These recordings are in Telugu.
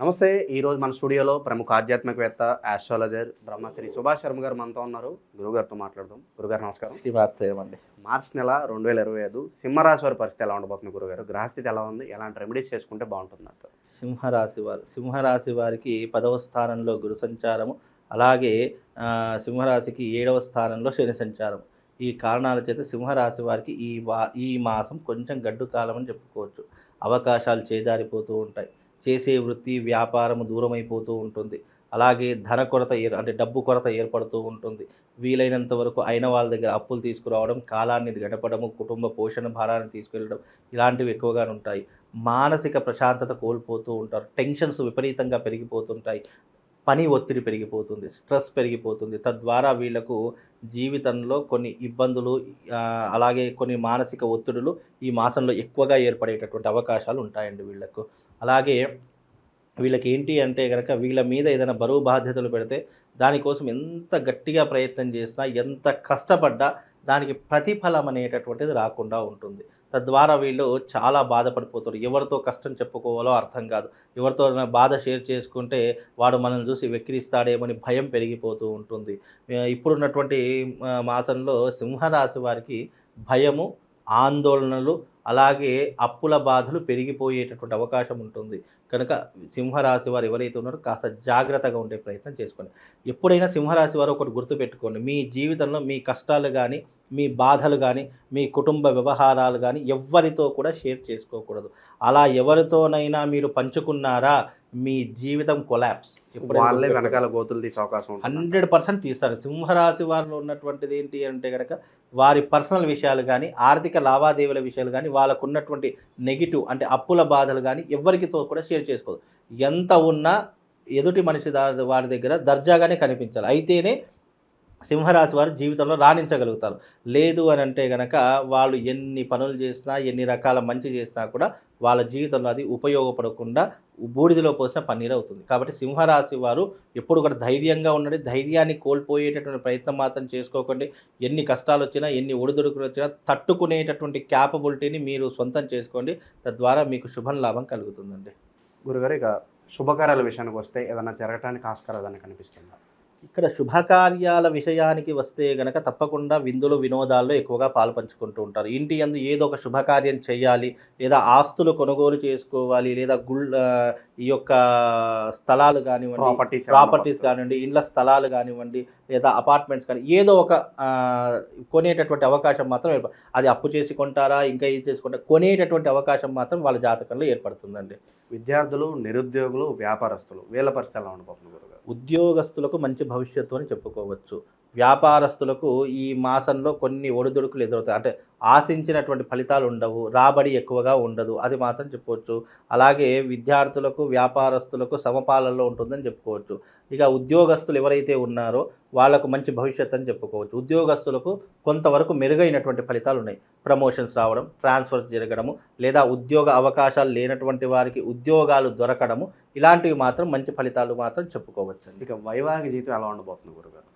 నమస్తే. ఈరోజు మన స్టూడియోలో ప్రముఖ ఆధ్యాత్మికవేత్త, ఆస్ట్రాలజర్ బ్రహ్మశ్రీ సుభాష్ శర్మ గారు మనతో ఉన్నారు. గురువుగారితో మాట్లాడదాం. గురుగారు నమస్కారం. శ్రీవాత్సయమండి. మార్చి నెల 2025 సింహరాశి వారి పరిస్థితి ఎలా ఉండబోతుంది గురుగారు? గ్రహస్థితి ఎలా ఉంది? ఎలాంటి రెమెడీస్ చేసుకుంటే బాగుంటుందంట? సింహరాశి వారికి 10వ స్థానంలో గురు సంచారము, అలాగే సింహరాశికి 7వ స్థానంలో శని సంచారం. ఈ కారణాల చేత సింహరాశి వారికి ఈ మాసం కొంచెం గడ్డు కాలం అని చెప్పుకోవచ్చు. అవకాశాలు చేజారిపోతూ ఉంటాయి. చేసే వృత్తి వ్యాపారము దూరమైపోతూ ఉంటుంది. అలాగే ధన కొరత అంటే డబ్బు కొరత ఏర్పడుతూ ఉంటుంది. వీలైనంత వరకు అయిన వాళ్ళ దగ్గర అప్పులు తీసుకురావడం, కాలాన్ని గడపడము, కుటుంబ పోషణ భారాన్ని తీసుకెళ్ళడం ఇలాంటివి ఎక్కువగా ఉంటాయి. మానసిక ప్రశాంతత కోల్పోతూ ఉంటారు. టెన్షన్స్ విపరీతంగా పెరిగిపోతుంటాయి. పని ఒత్తిడి పెరిగిపోతుంది, స్ట్రెస్ పెరిగిపోతుంది. తద్వారా వీళ్లకు జీవితంలో కొన్ని ఇబ్బందులు, అలాగే కొన్ని మానసిక ఒత్తిడులు ఈ మాసంలో ఎక్కువగా ఏర్పడేటటువంటి అవకాశాలు ఉంటాయండి వీళ్లకు. అలాగే వీళ్ళకి ఏంటి అంటే కనుక వీళ్ళ మీద ఏదైనా బరువు బాధ్యతలు పెడితే దానికోసం ఎంత గట్టిగా ప్రయత్నం చేసినా, ఎంత కష్టపడ్డా దానికి ప్రతిఫలం అనేటటువంటిది రాకుండా ఉంటుంది. తద్వారా వీళ్ళు చాలా బాధపడిపోతారు. ఎవరితో కష్టం చెప్పుకోవాలో అర్థం కాదు. ఎవరితో బాధ షేర్ చేసుకుంటే వాడు మనల్ని చూసి వెక్కిరిస్తాడేమని భయం పెరిగిపోతూ ఉంటుంది. ఇప్పుడున్నటువంటి మాసంలో సింహరాశి వారికి భయము, ఆందోళనలు, అలాగే అప్పుల బాధలు పెరిగిపోయేటటువంటి అవకాశం ఉంటుంది. కనుక సింహరాశి వారు ఎవరైతే ఉన్నారో కాస్త జాగ్రత్తగా ఉండే ప్రయత్నం చేసుకోండి. ఎప్పుడైనా సింహరాశి వారు ఒకటి గుర్తుపెట్టుకోండి, మీ జీవితంలో మీ కష్టాలు కానీ, మీ బాధలు కానీ, మీ కుటుంబ వ్యవహారాలు కానీ ఎవ్వరితో కూడా షేర్ చేసుకోకూడదు. అలా ఎవరితోనైనా మీరు పంచుకున్నారా మీ జీవితం కొలాప్స్. వాళ్ళే వెనకాల గోతులు తీసే అవకాశం 100% తీస్తారు. సింహరాశి వారిలో ఉన్నటువంటిది ఏంటి అంటే కనుక వారి పర్సనల్ విషయాలు కానీ, ఆర్థిక లావాదేవీల విషయాలు కానీ, వాళ్ళకు ఉన్నటువంటి నెగిటివ్ అంటే అప్పుల బాధలు కానీ ఎవరికితో కూడా షేర్ చేసుకోదు. ఎంత ఉన్నా ఎదుటి మనిషి వారి దగ్గర దర్జాగానే కనిపించాలి. అయితేనే సింహరాశి వారు జీవితంలో రాణించగలుగుతారు. లేదు అని అంటే కనుక వాళ్ళు ఎన్ని పనులు చేసినా, ఎన్ని రకాల మంచి చేసినా కూడా వాళ్ళ జీవితంలో అది ఉపయోగపడకుండా బూడిదలో పోసిన పన్నీరు అవుతుంది. కాబట్టి సింహరాశి వారు ఎప్పుడు కూడా ధైర్యంగా ఉండండి. ధైర్యాన్ని కోల్పోయేటటువంటి ప్రయత్నం మాత్రం చేసుకోకండి. ఎన్ని కష్టాలు వచ్చినా, ఎన్ని ఒడిదుడుకులు వచ్చినా తట్టుకునేటటువంటి క్యాపబిలిటీని మీరు సొంతం చేసుకోండి. తద్వారా మీకు శుభం లాభం కలుగుతుందండి. గురుగారు, ఇక శుభకార్యాల విషయానికి వస్తే ఏదైనా జరగటానికి ఆస్కారం ఏదైనా కనిపిస్తుందా? ఇక్కడ శుభకార్యాల విషయానికి వస్తే గనక తప్పకుండా విందులు వినోదాల్లో ఎక్కువగా పాల్పంచుకుంటూ ఉంటారు. ఇంటి యందు ఏదో ఒక శుభకార్యం చేయాలి, లేదా ఆస్తులు కొనుగోలు చేసుకోవాలి, లేదా ఈ యొక్క స్థలాలు కానివ్వండి, ప్రాపర్టీస్ కానివ్వండి, ఇండ్ల స్థలాలు కానివ్వండి, లేదా అపార్ట్మెంట్స్ కానీ ఏదో ఒక కొనేటటువంటి అవకాశం మాత్రం అది అప్పు చేసి కొంటారా, ఇంకా ఇది చేసుకుంటారా, కొనేటటువంటి అవకాశం మాత్రం వాళ్ళ జాతకంలో ఏర్పడుతుందండి. విద్యార్థులు, నిరుద్యోగులు, వ్యాపారస్తులు వీళ్ళ పరిస్థితి ఎలా ఉండబోతుంది గురుగారు? ఉద్యోగస్తులకు మంచి భవిష్యత్తు అని చెప్పుకోవచ్చు. వ్యాపారస్తులకు ఈ మాసంలో కొన్ని ఒడిదుడుకులు ఎదురవుతాయి. అంటే ఆశించినటువంటి ఫలితాలు ఉండవు, రాబడి ఎక్కువగా ఉండదు, అది మాత్రం చెప్పవచ్చు. అలాగే విద్యార్థులకు, వ్యాపారస్తులకు సమపాలనలో ఉంటుందని చెప్పుకోవచ్చు. ఇక ఉద్యోగస్తులు ఎవరైతే ఉన్నారో వాళ్ళకు మంచి భవిష్యత్తు అని చెప్పుకోవచ్చు. ఉద్యోగస్తులకు కొంతవరకు మెరుగైనటువంటి ఫలితాలు ఉన్నాయి. ప్రమోషన్స్ రావడం, ట్రాన్స్ఫర్ జరగడము, లేదా ఉద్యోగ అవకాశాలు లేనటువంటి వారికి ఉద్యోగాలు దొరకడము, ఇలాంటివి మాత్రం మంచి ఫలితాలు మాత్రం చెప్పుకోవచ్చు. ఇక వైవాహిక జీవితం ఎలా ఉండబోతుంది గురుగారు?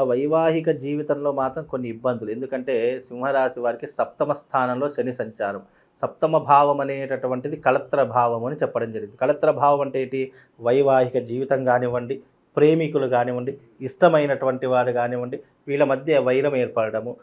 వైవాహిక జీవితంలో మాత్రం కొన్ని ఇబ్బందులు. ఎందుకంటే సింహరాశి వారికి 7వ స్థానంలో శని సంచారం. 7వ భావం అనేటటువంటిది కళత్ర భావం అని చెప్పడం జరిగింది. కళత్ర భావం అంటే ఏంటి? వైవాహిక జీవితం కానివ్వండి, ప్రేమికులు కానివ్వండి, ఇష్టమైనటువంటి వారు కానివ్వండి, వీళ్ళ మధ్య వైరం ఏర్పడము,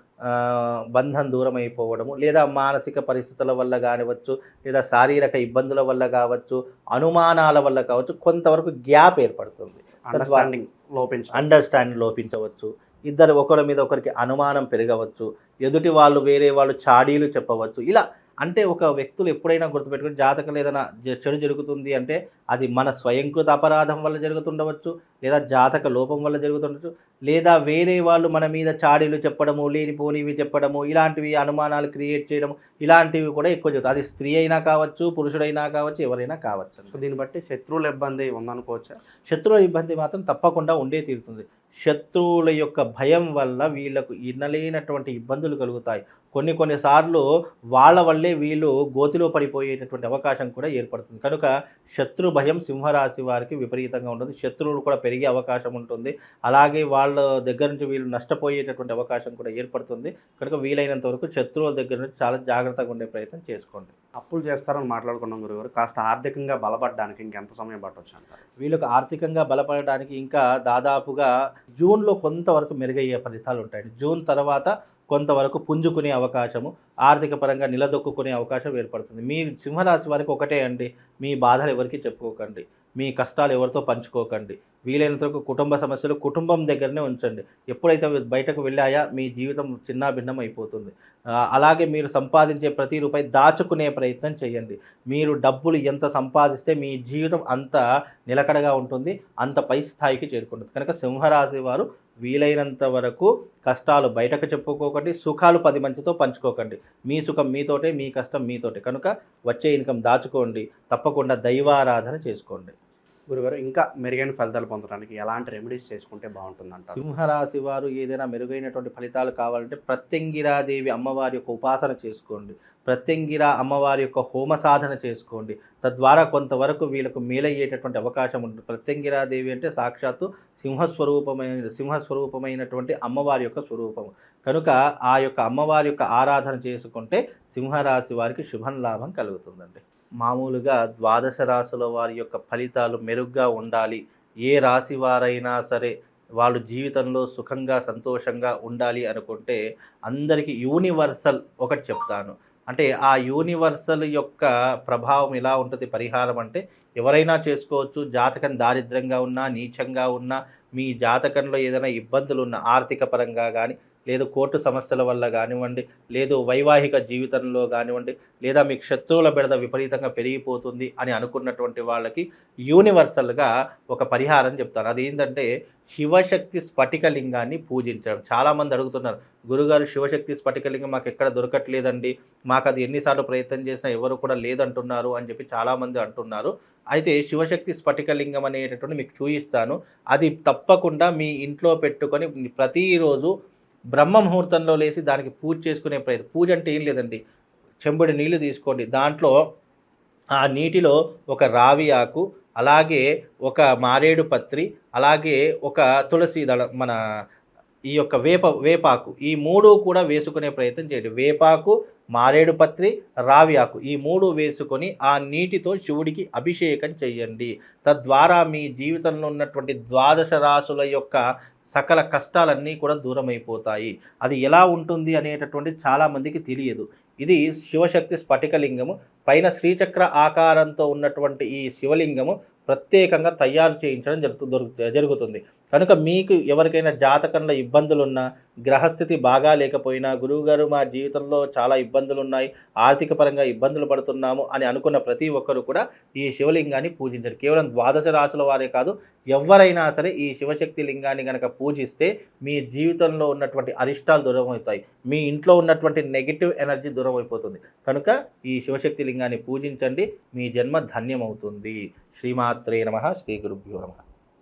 బంధం దూరం అయిపోవడము, లేదా మానసిక పరిస్థితుల వల్ల కానివచ్చు, లేదా శారీరక ఇబ్బందుల వల్ల కావచ్చు, అనుమానాల వల్ల కావచ్చు, కొంతవరకు గ్యాప్ ఏర్పడుతుంది. అండర్స్టాండింగ్ లోపించవచ్చు. ఇద్దరు ఒకరి మీద ఒకరికి అనుమానం పెరగవచ్చు. ఎదుటి వాళ్ళు వేరే వాళ్ళు చాడీలు చెప్పవచ్చు. ఇలా అంటే ఒక వ్యక్తులు ఎప్పుడైనా గుర్తుపెట్టుకుని జాతకం ఏదైనా చెడు జరుగుతుంది అంటే అది మన స్వయంకృత అపరాధం వల్ల జరుగుతుండవచ్చు, లేదా జాతక లోపం వల్ల జరుగుతుండవచ్చు, లేదా వేరే వాళ్ళు మన మీద చాడీలు చెప్పడము, లేనిపోనివి చెప్పడము, ఇలాంటివి అనుమానాలు క్రియేట్ చేయడము, ఇలాంటివి కూడా ఎక్కువ జరుగుతుంది. అది స్త్రీ అయినా కావచ్చు, పురుషుడైనా కావచ్చు, ఎవరైనా కావచ్చు. సో దీన్ని బట్టి శత్రువుల ఇబ్బంది ఉందనుకోవచ్చా? శత్రువుల ఇబ్బంది మాత్రం తప్పకుండా ఉండే తీరుతుంది. శత్రువుల యొక్క భయం వల్ల వీళ్లకు ఇన్నలేనటువంటి ఇబ్బందులు కలుగుతాయి. కొన్నిసార్లు వాళ్ళ వల్లే వీళ్ళు గోతిలో పడిపోయేటటువంటి అవకాశం కూడా ఏర్పడుతుంది. కనుక శత్రు భయం సింహరాశి వారికి విపరీతంగా ఉంటుంది. శత్రువులు కూడా పెరిగే అవకాశం ఉంటుంది. అలాగే వాళ్ళ దగ్గర నుంచి వీళ్ళు నష్టపోయేటటువంటి అవకాశం కూడా ఏర్పడుతుంది. కనుక వీలైనంత వరకు శత్రువుల దగ్గర నుంచి చాలా జాగ్రత్తగా ఉండే ప్రయత్నం చేసుకోండి. అప్పులు చేస్తారని మాట్లాడుకున్నాం గురుగారు. కాస్త ఆర్థికంగా బలపడడానికి ఇంకెంత సమయం పట్టొచ్చు అంటారు? వీళ్ళకి ఆర్థికంగా బలపడడానికి ఇంకా దాదాపుగా జూన్‌లో కొంతవరకు మెరుగయ్యే ఫలితాలు ఉంటాయండి. జూన్ తర్వాత కొంతవరకు పుంజుకునే అవకాశము, ఆర్థిక పరంగా నిలదొక్కుకునే అవకాశం ఏర్పడుతుంది. మీ సింహరాశి వారికి ఒకటే అండి, మీ బాధలు ఎవరికీ చెప్పుకోకండి. మీ కష్టాలు ఎవరితో పంచుకోకండి. వీలైనంత వరకు కుటుంబ సమస్యలు కుటుంబం దగ్గరనే ఉంచండి. ఎప్పుడైతే అవి బయటకు వెళ్ళాయా మీ జీవితం చిన్నాభిన్నం అయిపోతుంది. అలాగే మీరు సంపాదించే ప్రతి రూపాయి దాచుకునే ప్రయత్నం చేయండి. మీరు డబ్బులు ఎంత సంపాదిస్తే మీ జీవితం అంత నిలకడగా ఉంటుంది, అంత పై స్థాయికి చేరుకుంటుంది. కనుక సింహరాశి వారు వీలైనంత వరకు కష్టాలు బయటకు చెప్పుకోకండి, సుఖాలు 10 మందితో పంచుకోకండి. మీ సుఖం మీతోటే, మీ కష్టం మీతోటే. కనుక వచ్చే ఇన్కమ్ దాచుకోండి, తప్పకుండా దైవారాధన చేసుకోండి. గురుగారు, ఇంకా మెరుగైన ఫలితాలు పొందడానికి ఎలాంటి రెమెడీస్ చేసుకుంటే బాగుంటుందంటారు? సింహరాశి వారు ఏదైనా మెరుగైనటువంటి ఫలితాలు కావాలంటే ప్రత్యంగిరాదేవి అమ్మవారి యొక్క ఉపాసన చేసుకోండి. ప్రత్యంగిర అమ్మవారి యొక్క హోమ సాధన చేసుకోండి. తద్వారా కొంతవరకు వీళ్ళకు మేలయ్యేటటువంటి అవకాశం ఉంటుంది. ప్రత్యంగిరాదేవి అంటే సాక్షాత్తు సింహస్వరూపమైనటువంటి అమ్మవారి యొక్క స్వరూపము. కనుక ఆ యొక్క అమ్మవారి యొక్క ఆరాధన చేసుకుంటే సింహరాశి వారికి శుభం లాభం కలుగుతుందండి. మామూలుగా ద్వాదశ రాశుల వారి యొక్క ఫలితాలు మెరుగ్గా ఉండాలి, ఏ రాశి వారైనా సరే వాళ్ళు జీవితంలో సుఖంగా సంతోషంగా ఉండాలి అనుకుంటే అందరికీ యూనివర్సల్ ఒకటి చెప్తాను. అంటే ఆ యూనివర్సల్ యొక్క ప్రభావం ఎలా ఉంటుంది పరిహారం అంటే ఎవరైనా చేసుకోవచ్చు. జాతకం దారిద్ర్యంగా ఉన్నా, నీచంగా ఉన్నా, మీ జాతకంలో ఏదైనా ఇబ్బందులు ఉన్న ఆర్థిక పరంగా కానీ, లేదు కోర్టు సమస్యల వల్ల కానివ్వండి, లేదు వైవాహిక జీవితంలో కానివ్వండి, లేదా మీకు శత్రువుల బెడద విపరీతంగా పెరిగిపోతుంది అని అనుకున్నటువంటి వాళ్ళకి యూనివర్సల్గా ఒక పరిహారం చెప్తాను. అదేంటంటే శివశక్తి స్ఫటికలింగాన్ని పూజించడం. చాలామంది అడుగుతున్నారు, గురుగారు శివశక్తి స్ఫటికలింగం మాకు ఎక్కడ దొరకట్లేదండి, మాకు అది ఎన్నిసార్లు ప్రయత్నం చేసినా ఎవరు కూడా లేదంటున్నారు అని చెప్పి చాలామంది అంటున్నారు. అయితే శివశక్తి స్ఫటికలింగం అనేటటువంటి మీకు చూపిస్తాను. అది తప్పకుండా మీ ఇంట్లో పెట్టుకొని ప్రతిరోజు బ్రహ్మ ముహూర్తంలో లేచి దానికి పూజ చేసుకునే ప్రయత్నం. పూజ అంటే ఏం లేదండి, చెంబుడి నీళ్లు తీసుకోండి, దాంట్లో ఆ నీటిలో ఒక రావి ఆకు, అలాగే ఒక మారేడు పత్రి, అలాగే ఒక తులసి దళం, మన ఈ యొక్క వేపాకు, ఈ 3 కూడా వేసుకునే ప్రయత్నం చేయండి. వేపాకు, మారేడు పత్రి, రావి ఆకు, ఈ 3 వేసుకొని ఆ నీటితో శివుడికి అభిషేకం చేయండి. తద్వారా మీ జీవితంలో ఉన్నటువంటి ద్వాదశ రాశుల యొక్క సకల కష్టాలన్నీ కూడా దూరమైపోతాయి. అది ఎలా ఉంటుంది అనేటటువంటి చాలామందికి తెలియదు. ఇది శివశక్తి స్ఫటికలింగము. పైన శ్రీచక్ర ఆకారంతో ఉన్నటువంటి ఈ శివలింగము ప్రత్యేకంగా తయారు చేయించడం జరుగుతుంది. కనుక మీకు ఎవరికైనా జాతకంలో ఇబ్బందులున్నా, గ్రహస్థితి బాగా లేకపోయినా, గురువుగారు మా జీవితంలో చాలా ఇబ్బందులు ఉన్నాయి, ఆర్థిక పరంగా ఇబ్బందులు పడుతున్నాము అని అనుకున్న ప్రతి ఒక్కరు కూడా ఈ శివలింగాన్ని పూజించరు. కేవలం ద్వాదశ రాశుల వారే కాదు, ఎవరైనా సరే ఈ శివశక్తి లింగాన్ని కనుక పూజిస్తే మీ జీవితంలో ఉన్నటువంటి అరిష్టాలు దూరం అవుతాయి, మీ ఇంట్లో ఉన్నటువంటి నెగిటివ్ ఎనర్జీ దూరం అయిపోతుంది. కనుక ఈ శివశక్తి లింగాన్ని పూజించండి, మీ జన్మ ధన్యమవుతుంది. శ్రీమాత్రే నమః. శ్రీ గురుభ్యో నమః.